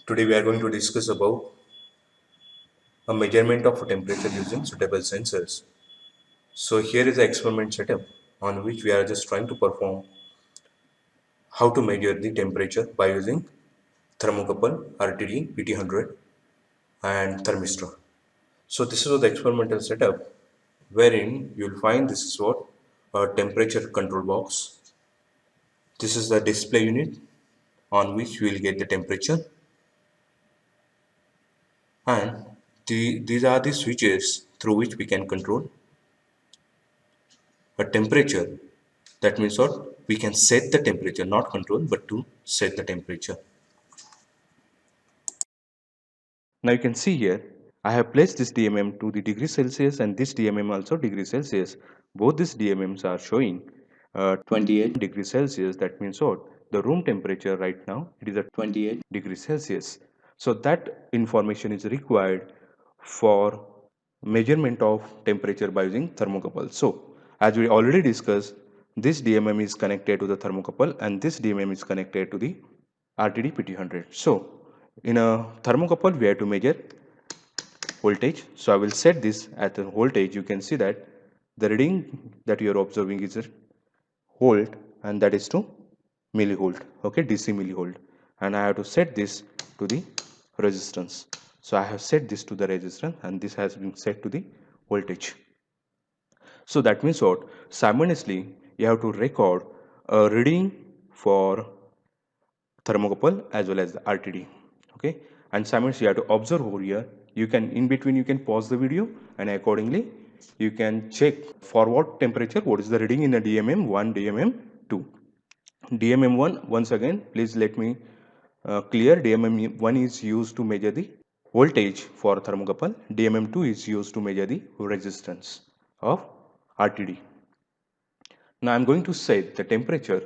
Today we are going to discuss about a measurement of temperature using suitable sensors. So here is the experiment setup on which we are just trying to perform how to measure the temperature by using thermocouple, RTD, PT100 and thermistor. So this is the experimental setup wherein you will find this is what a temperature control box. This is the display unit on which we will get the temperature, and these are the switches through which we can control a temperature. That means what? We can set the temperature, not control, but to set the temperature. Now you can see here, I have placed this DMM to the degree Celsius and this DMM also degree Celsius. Both these DMMs are showing 28 degrees Celsius. That means what? The room temperature right now, it is at 28 degrees Celsius. So that information is required for measurement of temperature by using thermocouple. So as we already discussed, this DMM is connected to the thermocouple and this DMM is connected to the RTD PT100. So in a thermocouple we have to measure voltage. So I will set this at the voltage. You can see that the reading that you are observing is a volt and that is to millivolt, okay, DC millivolt, and I have to set this to the resistance. So I have set this to the resistance and this has been set to the voltage. So that means what? Simultaneously you have to record a reading for thermocouple as well as the RTD, okay, and simultaneously you have to observe over here. You can in between you can pause the video and accordingly you can check for what temperature what is the reading in a DMM1, DMM2. DMM1, once again please let me clear, DMM1 is used to measure the voltage for thermocouple, DMM2 is used to measure the resistance of RTD. Now I am going to set the temperature,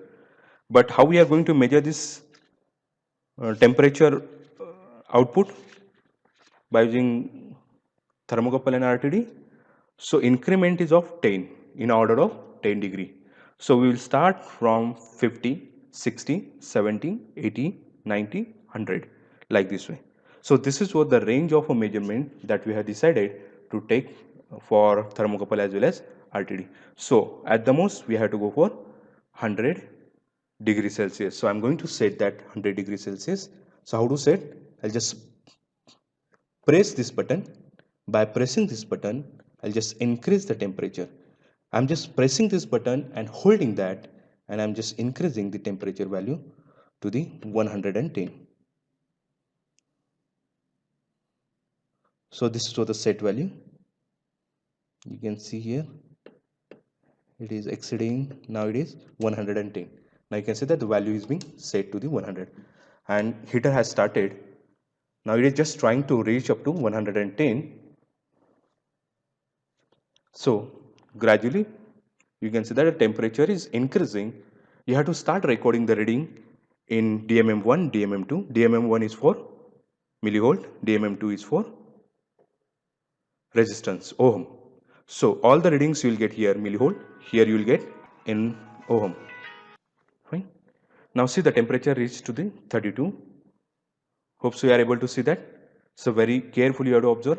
but how we are going to measure this temperature output by using thermocouple and RTD? So increment is of 10 in order of 10 degree. So we will start from 50, 60, 70, 80, 90, 100 like this way. So this is what the range of a measurement that we have decided to take for thermocouple as well as RTD. So at the most we have to go for 100 degrees Celsius. So I'm going to set that 100 degrees Celsius. So how to set? I'll just press this button. By pressing this button, I'll just increase the temperature. I'm just pressing this button and holding that, and I'm just increasing the temperature value to the 110. So this is for the set value. You can see here it is exceeding, now it is 110. Now you can see that the value is being set to the 100 and heater has started. Now it is just trying to reach up to 110. So gradually you can see that the temperature is increasing. You have to start recording the reading in DMM1, DMM2. DMM1 is for millivolt, DMM2 is for resistance, ohm. So all the readings you will get here millivolt, here you will get in ohm. Fine. Now see the temperature reached to the 32. Hope so you are able to see that. So very carefully you have to observe.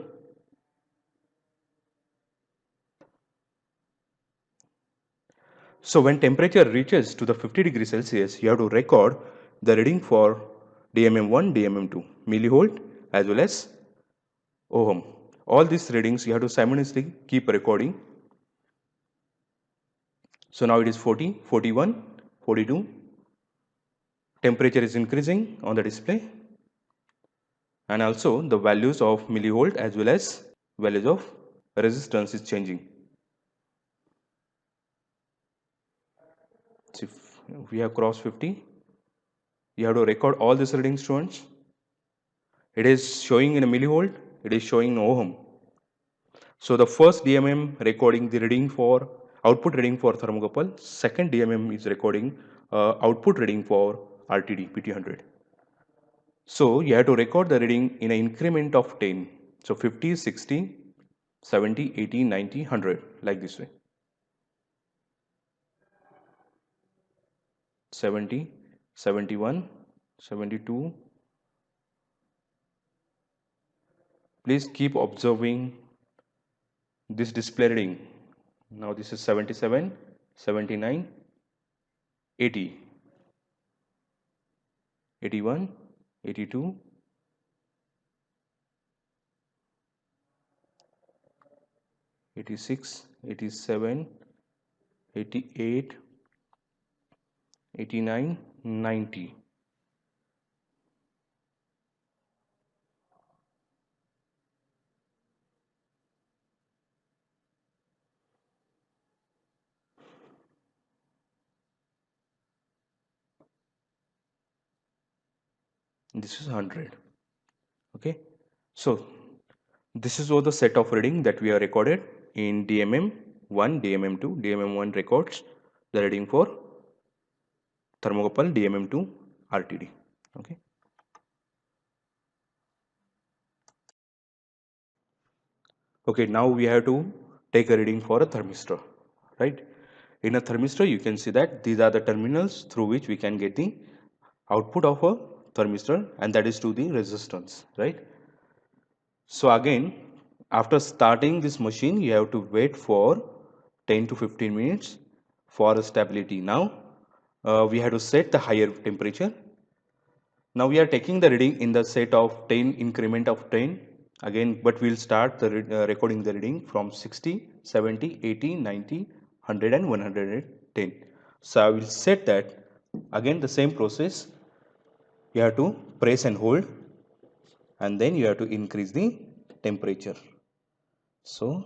So when temperature reaches to the 50 degrees Celsius, you have to record the reading for DMM1, DMM2, millivolt as well as ohm. All these readings you have to simultaneously keep recording. So now it is 40, 41, 42. Temperature is increasing on the display and also the values of millivolt as well as values of resistance is changing. So if we have crossed 50, you have to record all these readings, students. It is showing in a millivolt, it is showing in ohm. So the first DMM recording the reading for output reading for thermocouple, second DMM is recording output reading for RTD PT100. So you have to record the reading in an increment of 10. So 50, 60, 70, 80, 90, 100 like this way. 70, 71, 72, Please keep observing this display reading. Now this is 77, 79, 80, 81, 82, 86, 87, 88, 89, 90. This is 100. Okay. So this is all the set of reading that we are recorded in DMM1, DMM2. DMM1 records the reading for thermocouple, DMM2 RTD. Okay. Okay, now we have to take a reading for a thermistor, right? In a thermistor, you can see that these are the terminals through which we can get the output of a thermistor, and that is to the resistance, right? So again, after starting this machine, you have to wait for 10 to 15 minutes for stability. Now, we have to set the higher temperature. Now we are taking the reading in the set of 10 increment of 10 again, but we'll start the recording the reading from 60, 70, 80, 90, 100 and 110. So I will set that again the same process. You have to press and hold, and then you have to increase the temperature. So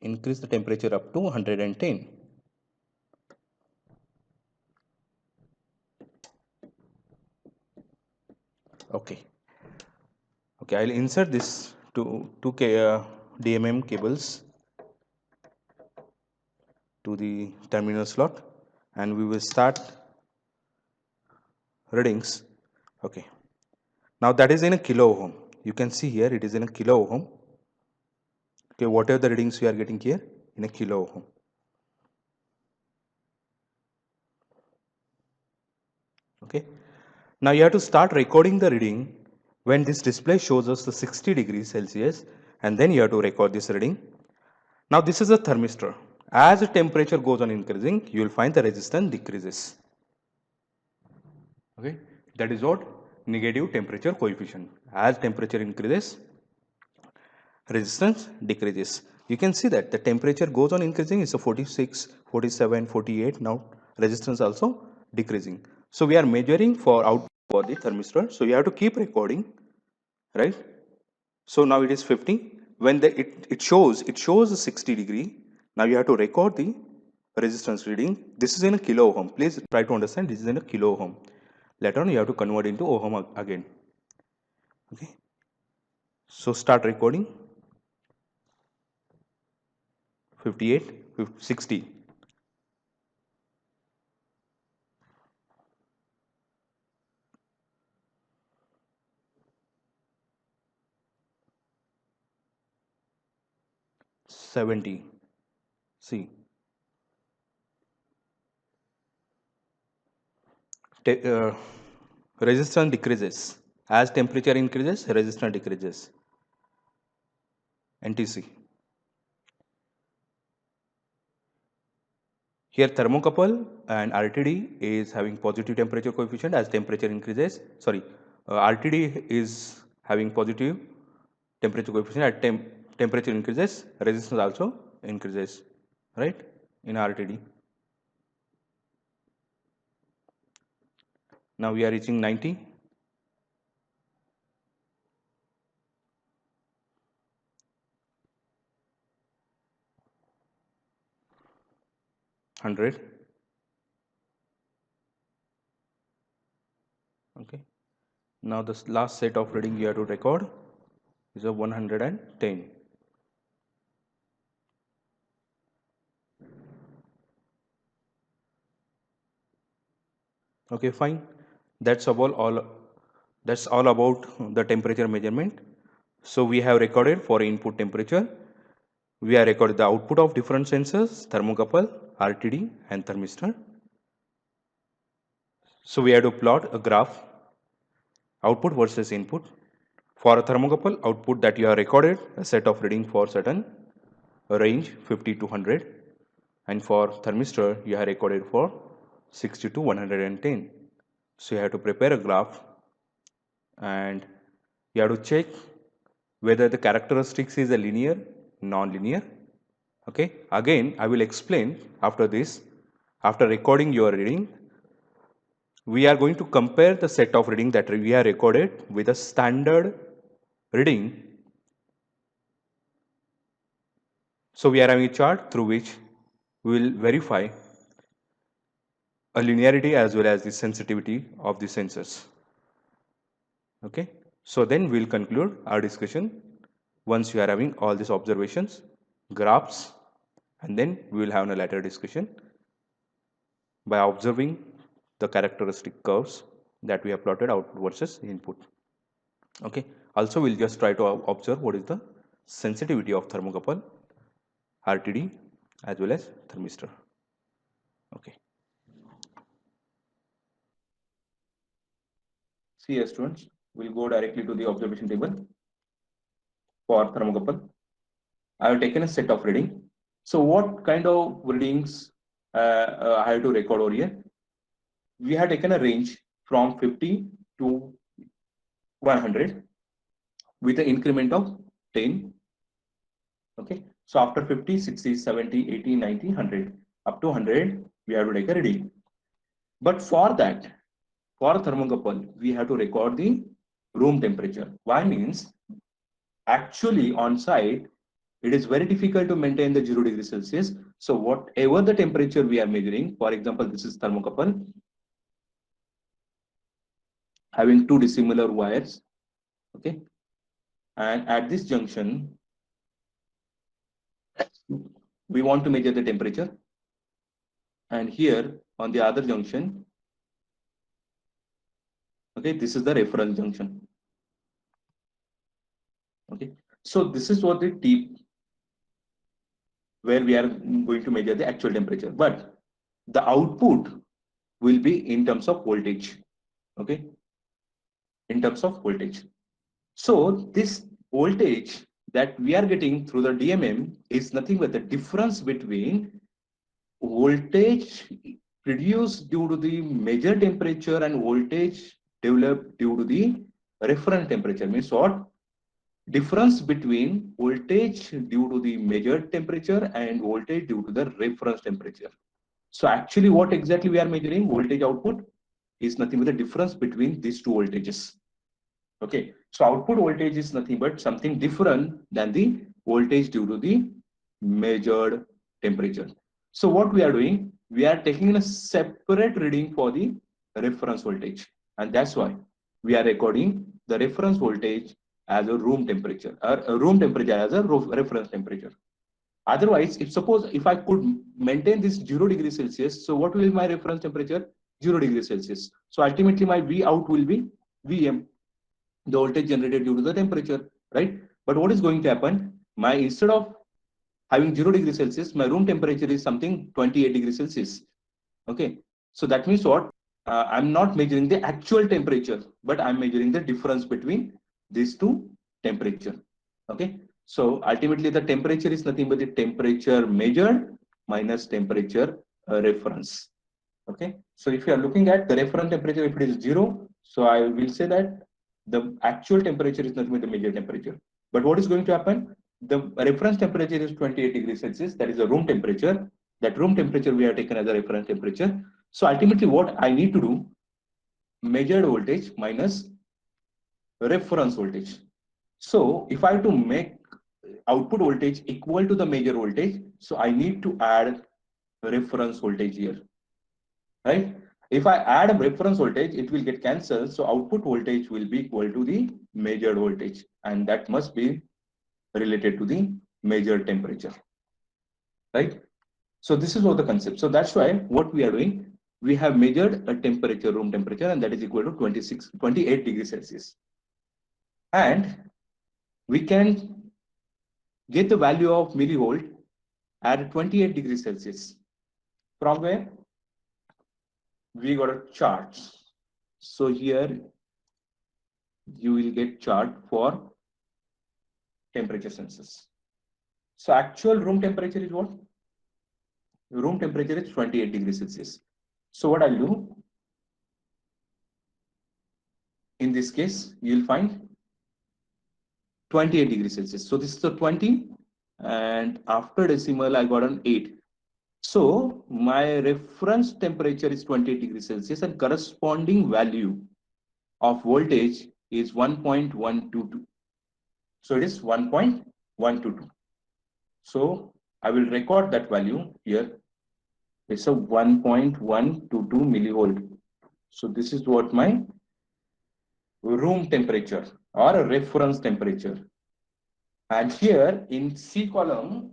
increase the temperature up to 110. Okay. Okay, I'll insert this to 2 DMM cables to the terminal slot, and we will start readings. Okay. Now that is in a kilo ohm. You can see here it is in a kilo ohm. Okay, whatever the readings we are getting here in a kilo ohm. Okay. Now you have to start recording the reading when this display shows us the 60 degrees Celsius, and then you have to record this reading. Now this is a thermistor. As the temperature goes on increasing, you will find the resistance decreases. Okay, that is what negative temperature coefficient. As temperature increases, resistance decreases. You can see that the temperature goes on increasing. It's a 46, 47, 48. Now resistance also decreasing. So we are measuring for output for the thermistor. So you have to keep recording, right? So now it is 50. When it shows 60 degree. Now you have to record the resistance reading. This is in a kilo ohm. Please try to understand this is in a kilo ohm. Later on you have to convert into ohm again. Okay. So start recording. 58, 60. $70. See, resistance decreases. As temperature increases, resistance decreases. NTC. Here thermocouple and RTD is having positive temperature coefficient. As temperature increases, sorry, RTD is having positive temperature coefficient. At temperature increases, resistance also increases, right, in RTD. Now we are reaching 90. 100. Okay. Now the last set of reading you have to record is a 110. Okay, fine. That's all about the temperature measurement. So we have recorded for input temperature. We have recorded the output of different sensors, thermocouple, RTD and thermistor. So we have to plot a graph, output versus input For a thermocouple output that you have recorded a set of reading for certain range 50 to 100, and for thermistor you have recorded for 60 to 110. So you have to prepare a graph and you have to check whether the characteristics is a linear, non-linear. Okay, again I will explain after this. After recording your reading, we are going to compare the set of reading that we have recorded with a standard reading. So we are having a chart through which we will verify a linearity as well as the sensitivity of the sensors. Okay, so then we'll conclude our discussion once you are having all these observations, graphs, and then we will have a later discussion by observing the characteristic curves that we have plotted output versus input. Okay, also we'll just try to observe what is the sensitivity of thermocouple, RTD as well as thermistor. Okay. See here students, we'll go directly to the observation table for thermocouple. I have taken a set of reading. So what kind of readings I have to record over here? We have taken a range from 50 to 100 with an increment of 10. Okay, so after 50, 60, 70, 80, 90, 100, up to 100, we have to take a reading. But for that, for thermocouple, we have to record the room temperature. Why means actually on site, it is very difficult to maintain the 0 degrees Celsius. So whatever the temperature we are measuring, for example, this is thermocouple having two dissimilar wires. Okay, and at this junction, we want to measure the temperature. And here on the other junction, okay, this is the reference junction. Okay, so this is what the tip where we are going to measure the actual temperature, but the output will be in terms of voltage. Okay, in terms of voltage. So this voltage that we are getting through the DMM is nothing but the difference between voltage produced due to the measured temperature and voltage developed due to the reference temperature. Means what? Difference between voltage due to the measured temperature and voltage due to the reference temperature. So actually what exactly we are measuring, voltage output, is nothing but the difference between these two voltages. Okay, so output voltage is nothing but something different than the voltage due to the measured temperature. So what we are doing, we are taking a separate reading for the reference voltage, and that's why we are recording the reference voltage as a room temperature, or a room temperature as a reference temperature. Otherwise, if I could maintain this 0 degrees Celsius, so what will be my reference temperature? 0 degrees Celsius. So ultimately my V out will be Vm, the voltage generated due to the temperature, right? But what is going to happen? Instead of having 0 degrees Celsius, my room temperature is something 28 degrees Celsius. Okay, so that means what? I'm not measuring the actual temperature, but I'm measuring the difference between these two temperature. Okay, so ultimately the temperature is nothing but the temperature measured minus temperature reference. Okay, so if you are looking at the reference temperature, if it is 0, so I will say that the actual temperature is nothing but the measured temperature. But what is going to happen? The reference temperature is 28 degrees Celsius. That is the room temperature. That room temperature we have taken as a reference temperature. So ultimately what I need to do, measured voltage minus reference voltage. So if I have to make output voltage equal to the measured voltage, so I need to add reference voltage here, right? If I add a reference voltage, it will get cancelled. So output voltage will be equal to the measured voltage, and that must be related to the measured temperature, right? So this is what the concept. So that's why what we are doing, we have measured a temperature, room temperature, and that is equal to 28 degrees Celsius. And we can get the value of millivolt at 28 degrees Celsius. From where? We got a chart. So here you will get chart for temperature sensors. So actual room temperature is what? Room temperature is 28 degrees Celsius. So what I'll do, in this case, you'll find 28 degrees Celsius. So this is the 20, and after decimal, I got an 8. So my reference temperature is 28 degrees Celsius, and corresponding value of voltage is 1.122. So it is 1.122. So I will record that value here. It's a 1.122 millivolt. So this is what my room temperature or a reference temperature. And here in C column,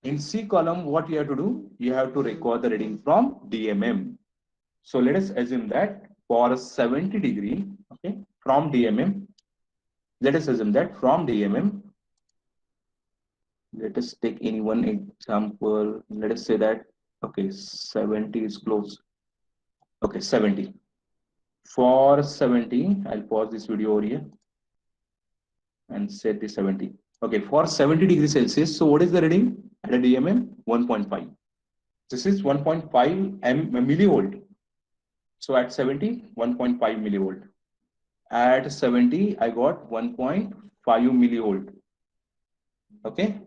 what you have to do, you have to record the reading from DMM. So let us assume that for 70 degree, okay, from DMM, let us assume that from DMM, let us take any one example. Let us say that, okay, 70 is close. Okay, 70. For 70, I'll pause this video over here and set the 70. Okay, for 70 degrees Celsius, so what is the reading at a DMM? 1.5. This is 1.5 millivolt. So at 70, 1.5 millivolt. At 70, I got 1.5 millivolt. Okay,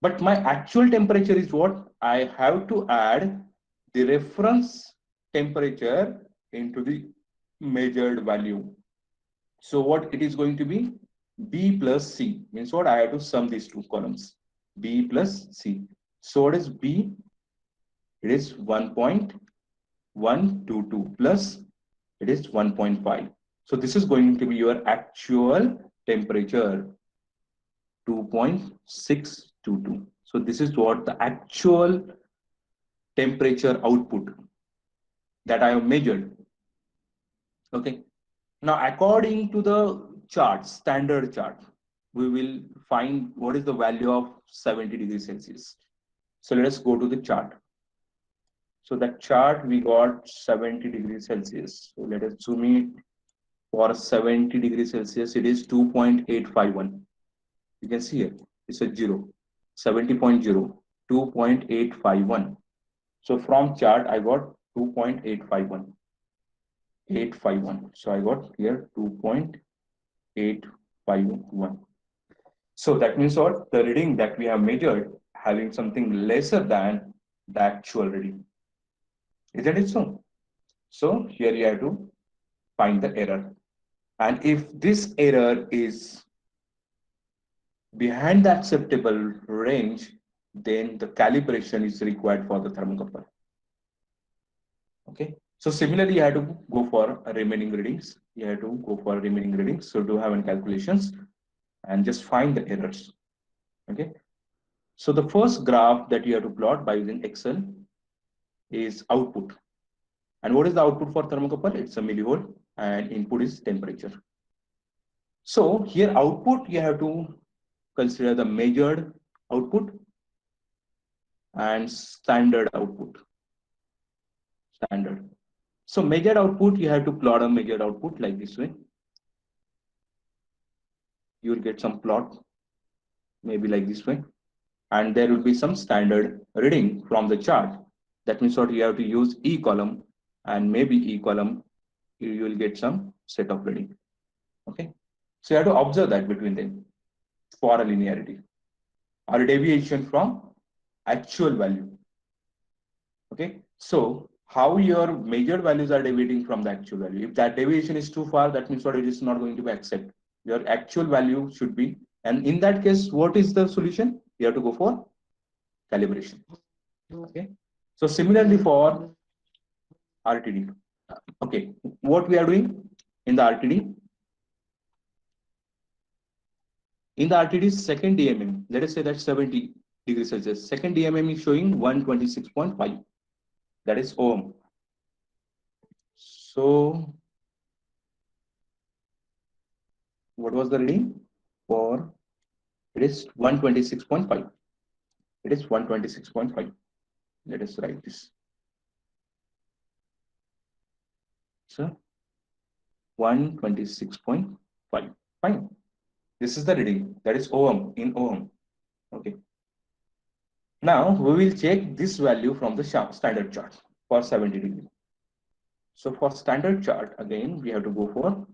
but my actual temperature is what? I have to add the reference temperature into the measured value. So what it is going to be? B plus C. Means what? I have to sum these two columns. B plus C. So what is B? It is 1.122 plus it is 1.5. So this is going to be your actual temperature, 2.622. So this is what the actual temperature output that I have measured. Okay. Now, according to the chart, standard chart, we will find what is the value of 70 degrees Celsius. So let us go to the chart. So that chart we got 70 degrees Celsius. So let us zoom in. For 70 degrees Celsius, it is 2.851. You can see here, it's a 0, 70.0, 2.851. So from chart, I got 2.851. 851. So I got here 2.851. So that means what? The reading that we have measured having something lesser than the actual reading. Isn't it so? So here you have to find the error. And if this error is behind the acceptable range, then the calibration is required for the thermocouple. Okay. So similarly, you have to go for remaining readings. You have to go for remaining readings. So do have any calculations and just find the errors. Okay. So the first graph that you have to plot by using Excel is output. And what is the output for thermocouple? It's a millivolt and input is temperature. So here output, you have to consider the measured output and standard output. Standard. So measured output, you have to plot a measured output like this way. You will get some plot, maybe like this way. And there will be some standard reading from the chart. That means what you have to use E column, and maybe E column, you will get some set of reading. Okay. So you have to observe that between them for a linearity or a deviation from actual value. Okay. So how your measured values are deviating from the actual value. If that deviation is too far, that means what it is not going to be accepted. Your actual value should be, and in that case, what is the solution? You have to go for calibration. Okay. So similarly for RTD. Okay. What we are doing in the RTD? In the RTD second DMM, let us say that 70 degrees Celsius. Second DMM is showing 126.5. That is ohm. So what was the reading for? It is 126.5. It is 126.5. Let us write this. So 126.5. Fine. This is the reading, that is ohm, in ohm. Okay. Now we will check this value from the standard chart for 70 degree. So for standard chart, again, we have to go for,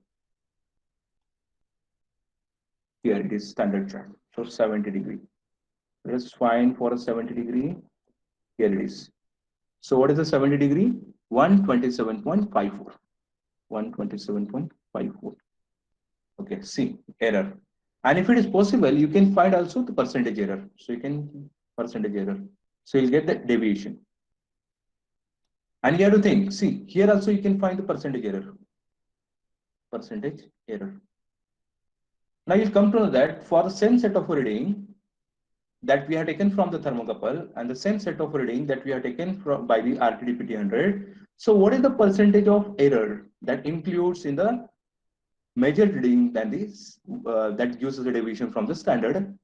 here it is standard chart. So 70 degree. Let's find for a 70 degree. Here it is. So what is the 70 degree? 127.54. 127.54. Okay, see, error. And if it is possible, you can find also the percentage error. So you can percentage error. So you'll get the deviation. And you have to think, see, here also you can find the percentage error. Percentage error. Now you'll come to know that for the same set of reading that we have taken from the thermocouple and the same set of reading that we have taken from by the RTD-PT100. So what is the percentage of error that includes in the major reading than this that gives us the deviation from the standard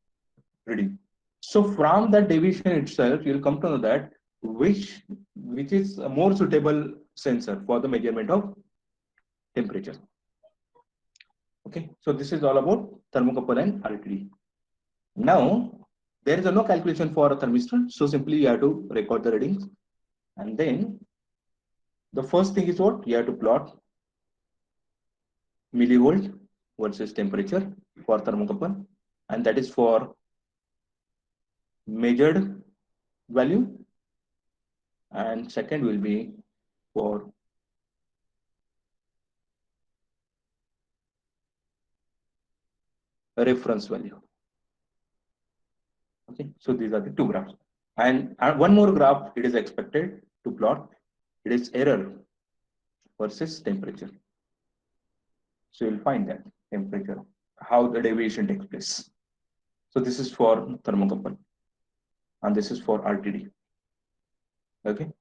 reading? So from that deviation itself, you'll come to know that which is a more suitable sensor for the measurement of temperature. Okay, so this is all about thermocouple and RTD. Now there is no calculation for a thermistor, so simply you have to record the readings, and then the first thing is what you have to plot millivolt versus temperature for thermocouple, and that is for measured value, and second will be for a reference value. Okay, so these are the two graphs, and one more graph it is expected to plot. It is error versus temperature. So you'll find that temperature, how the deviation takes place. So this is for thermocouple and this is for RTD. Okay.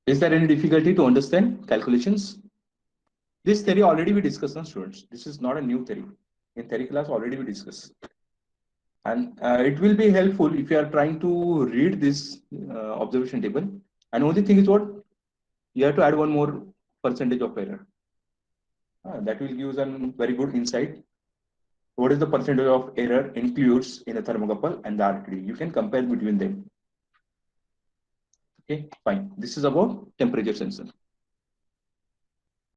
Is there any difficulty to understand calculations? This theory already we discussed on students. This is not a new theory. In theory class already we discussed. And it will be helpful if you are trying to read this observation table. And only thing is what? You have to add one more percentage of error. That will give you a very good insight. What is the percentage of error includes in a thermocouple and the RTD? You can compare between them. Okay, fine. This is about temperature sensor.